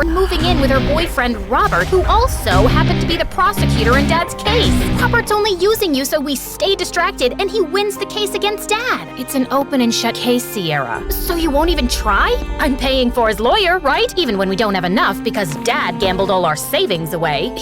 moving in with her boyfriend Robert, who also happened to be the prosecutor in Dad's case. Robert's only using you so we stay distracted and he wins the case against Dad. It's an open and shut case, Sierra. So you won't even try? I'm paying for his lawyer, right? Even when we don't have enough because Dad gambled all our savings away.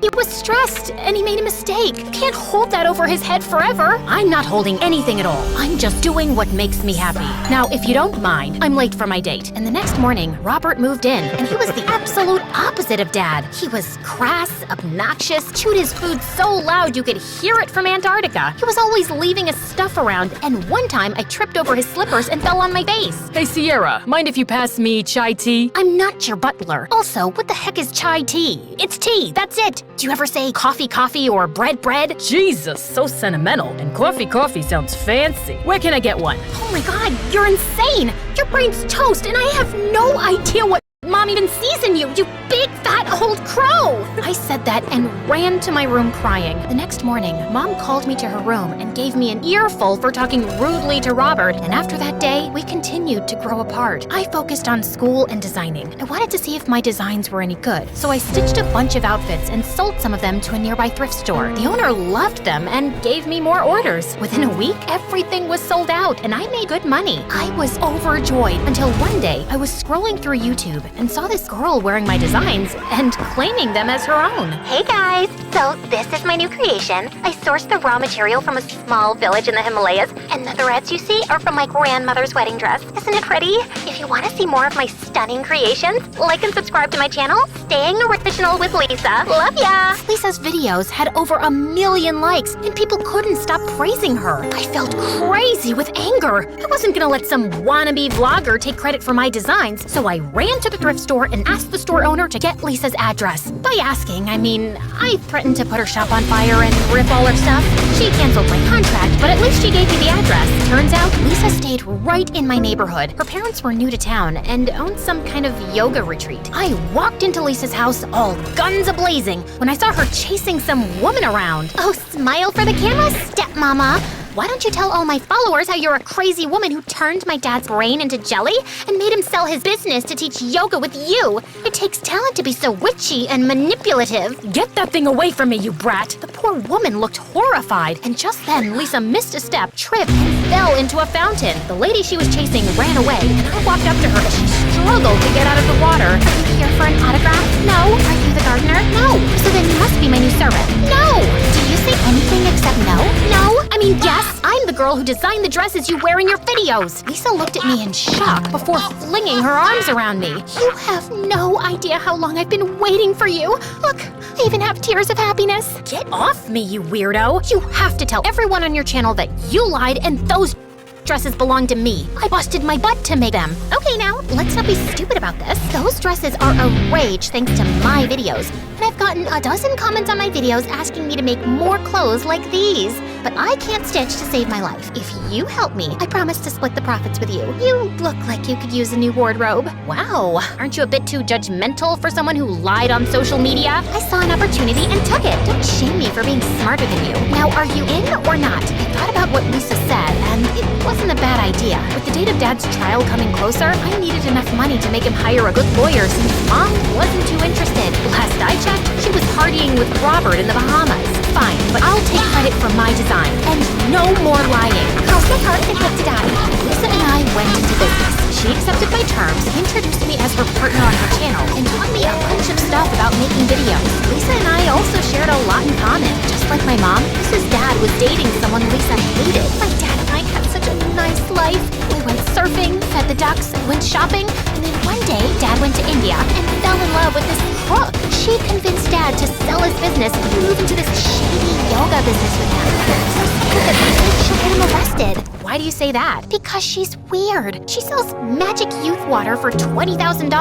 He was stressed, and he made a mistake. Can't hold that over his head forever. I'm not holding anything at all. I'm just doing what makes me happy. Now, if you don't mind, I'm late for my date. And the next morning, Robert moved in, and he was the absolute opposite of Dad. He was crass, obnoxious, chewed his food so loud you could hear it from Antarctica. He was always leaving his stuff around, and one time I tripped over his slippers and fell on my face. Hey, Sierra, mind if you pass me chai tea? I'm not your butler. Also, what the heck is chai tea? It's tea, that's it. Do you ever say coffee, coffee, or bread, bread? Jesus, so sentimental. And coffee, coffee sounds fancy. Where can I get one? Oh my God, you're insane! Your brain's toast, and I have no idea what Mom even sees in you, you big fat old crow! I said that and ran to my room crying. The next morning, Mom called me to her room and gave me an earful for talking rudely to Robert, and after that day, we continued to grow apart. I focused on school and designing. I wanted to see if my designs were any good, so I stitched a bunch of outfits and sold some of them to a nearby thrift store. The owner loved them and gave me more orders. Within a week, everything was sold out, and I made good money. I was overjoyed until one day I was scrolling through YouTube and saw this girl wearing my designs and claiming them as her own. Hey guys! So this is my new creation. I sourced the raw material from a small village in the Himalayas, and the threads you see are from my grandmother's wedding dress. Isn't it pretty? If you want to see more of my stunning creations, like and subscribe to my channel, Staying Original with Lisa. Love ya! Lisa's videos had over 1 million likes, and people couldn't stop praising her. I felt crazy with anger. I wasn't gonna let some wannabe vlogger take credit for my designs, so I ran to the thrift store and asked the store owner to get Lisa's address. By asking, I mean, I threatened to put her shop on fire and rip all her stuff. She canceled my contract, but at least she gave me the address. Turns out, Lisa stayed right in my neighborhood. Her parents were new to town and owned some kind of yoga retreat. I walked into Lisa's house all guns a-blazing when I saw her chasing some woman around. Oh, smile for the camera, stepmama. Why don't you tell all my followers how you're a crazy woman who turned my dad's brain into jelly and made him sell his business to teach yoga with you? It takes talent to be so witchy and manipulative. Get that thing away from me, you brat! The poor woman looked horrified, and just then Lisa missed a step, tripped, and fell into a fountain. The lady she was chasing ran away, and I walked up to her as she struggled to get out of the water. Are you here for an autograph? No. Are you the gardener? No. So then you must be my new servant. No. Do you say anything except no? No. I mean, yes. I'm the girl who designed the dresses you wear in your videos. Lisa looked at me in shock before flinging her arms around me. You have no idea how long I've been waiting for you. Look, I even have tears of happiness. Get off me, you weirdo. You have to tell everyone on your channel that you lied and those dresses belong to me. I busted my butt to make them. Okay, now, let's not be stupid about this. Those dresses are a rage thanks to my videos. And I've gotten a dozen comments on my videos asking me to make more clothes like these. But I can't stitch to save my life. If you help me, I promise to split the profits with you. You look like you could use a new wardrobe. Wow, aren't you a bit too judgmental for someone who lied on social media? I saw an opportunity and took it. Don't shame me for being smarter than you. Now, are you in or not? I thought about what Lisa said, and it wasn't a bad idea. With the date of Dad's trial coming closer, I needed enough money to make him hire a good lawyer since Mom wasn't too interested. Last I checked, she was partying with Robert in the Bahamas. Fine, but I'll take credit for my design, and no more lying. Cross my heart and hope to die. Lisa and I went into business. She accepted my terms, introduced me as her partner on her channel, and taught me a bunch of stuff about making videos. Lisa and I also shared a lot in common. Just like my mom, Lisa's dad was dating someone Lisa hated. My dad and I had such a nice life. We went surfing, fed the ducks, went shopping, and then one day, Dad went to India and fell in love with this crook. She convinced Dad to sell his business and move into this shady yoga business with him. So stupid, she'll get him arrested. Why do you say that? Because she's weird. She sells magic youth water for $20,000.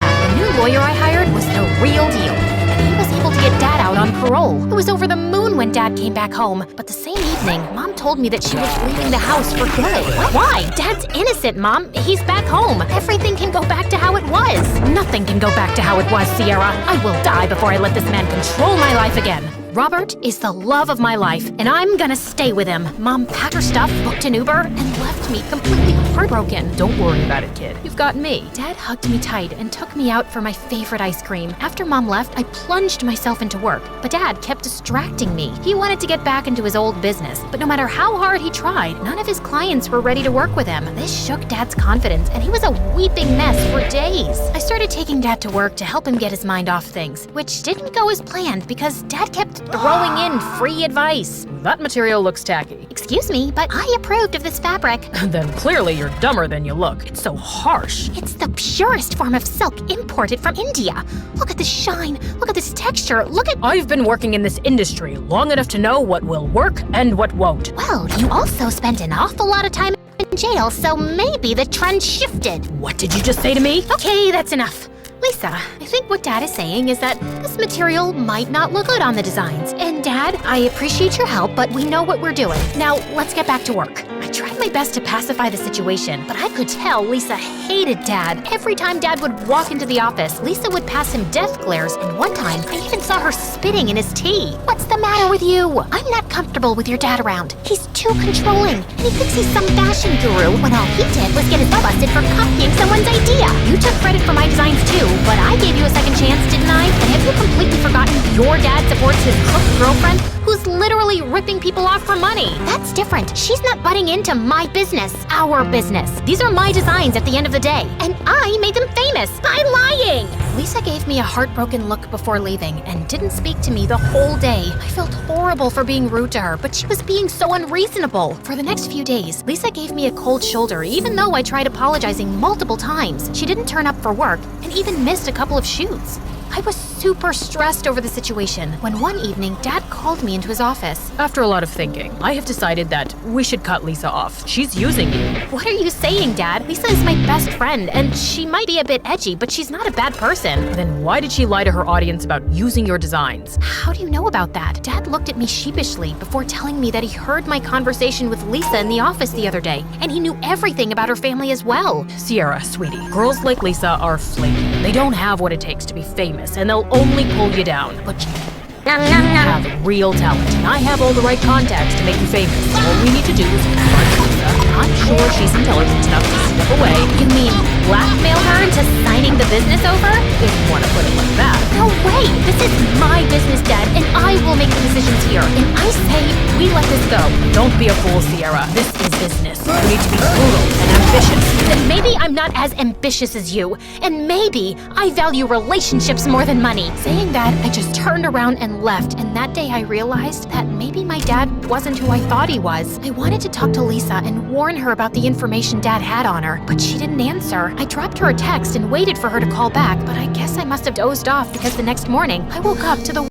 The new lawyer I hired was the real deal, and he was able to get Dad out on parole. It was over the moon when Dad came back home, but the same evening, Mom told me that she was leaving the house for good. Why? Dad's innocent, Mom. He's back home. Everything can go back to how it was. Nothing can go back to how it was, Sierra. I will die before I let this man control my life again. Robert is the love of my life, and I'm gonna stay with him. Mom packed her stuff, booked an Uber, and left me completely heartbroken. Don't worry about it, kid. You've got me. Dad hugged me tight and took me out for my favorite ice cream. After Mom left, I plunged myself into work, but Dad kept distracting me. He wanted to get back into his old business, but no matter how hard he tried, none of his clients were ready to work with him. This shook Dad's confidence, and he was a weeping mess for days. I started taking Dad to work to help him get his mind off things, which didn't go as planned because Dad kept throwing in free advice. That material looks tacky. Excuse me, but I approved of this fabric. Then clearly you're dumber than you look. It's so harsh. It's the purest form of silk imported from India. Look at this shine. Look at this texture. Look at... I've been working in this industry long enough to know what will work and what won't. Well, you also spent an awful lot of time in jail, so maybe the trend shifted. What did you just say to me? Okay, that's enough. Lisa, I think what Dad is saying is that this material might not look good on the designs. And Dad, I appreciate your help, but we know what we're doing. Now, let's get back to work. I tried my best to pacify the situation, but I could tell Lisa hated Dad. Every time Dad would walk into the office, Lisa would pass him death glares, and one time, I even saw her spitting in his tea. What's the matter with you? I'm not comfortable with your dad around. He's too controlling, and he thinks he's some fashion guru when all he did was get his butt busted for copying someone's idea. You took credit for my designs too, but I gave you a second chance, didn't I? And have you completely forgotten your dad supports his crook girlfriend who's literally ripping people off for money? That's different. She's not butting into my business, our business. These are my designs at the end of the day, and I made them famous by lying. Lisa gave me a heartbroken look before leaving and didn't speak to me the whole day. I felt horrible for being rude to her, but she was being so unreasonable. For the next few days, Lisa gave me a cold shoulder even though I tried apologizing multiple times. She didn't turn up for work and even missed a couple of shoots. I was super stressed over the situation when one evening Dad called me into his office. After a lot of thinking, I have decided that we should cut Lisa off. She's using you. What are you saying, Dad? Lisa is my best friend, and she might be a bit edgy, but she's not a bad person. Then why did she lie to her audience about using your designs? How do you know about that? Dad looked at me sheepishly before telling me that he heard my conversation with Lisa in the office the other day, and he knew everything about her family as well. Sierra, sweetie, girls like Lisa are flaky. They don't have what it takes to be famous, and they'll only pull you down. But you have real talent, and I have all the right contacts to make you famous. All we need to do is confront Lisa. I'm sure she's intelligent enough to step away. You mean blackmail her into signing the business over? If you want to put it like that. No way! This is my business, Dad, and I will make the decisions here. And I say we let this go. Don't be a fool, Sierra. This is business. You need to be brutal and ambitious. Then maybe I'm not as ambitious as you, and maybe I value relationships more than money. Saying that, I just turned around and left, and that day I realized that maybe my dad wasn't who I thought he was. I wanted to talk to Lisa and warn her about the information Dad had on her, but she didn't answer. I dropped her a text and waited for her to call back, but I guess I must have dozed off because the next morning I woke up to the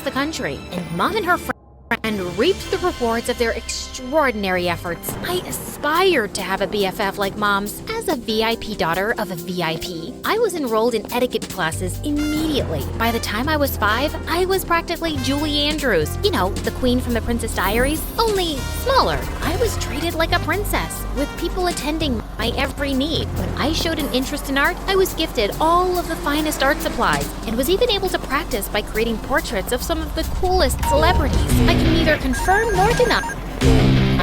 across the country, and Mom and her friend reaped the rewards of their extraordinary efforts. I aspired to have a BFF like Mom's. As a VIP daughter of a VIP, I was enrolled in etiquette classes immediately. By the time I was 5, I was practically Julie Andrews. You know, the queen from The Princess Diaries, only smaller. I was treated like a princess, with people attending my every need. When I showed an interest in art, I was gifted all of the finest art supplies, and was even able to practice by creating portraits of some of the coolest celebrities. I can neither confirm nor deny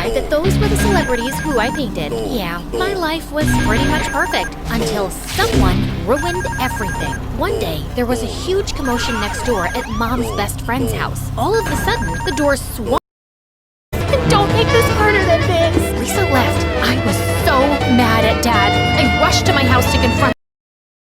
that those were the celebrities who I painted. Yeah, my life was pretty much perfect until someone ruined everything. One day, there was a huge commotion next door at Mom's best friend's house. All of a sudden, the door swung. And don't make this harder than this. Lisa left. I was so mad at Dad. I rushed to my house to confront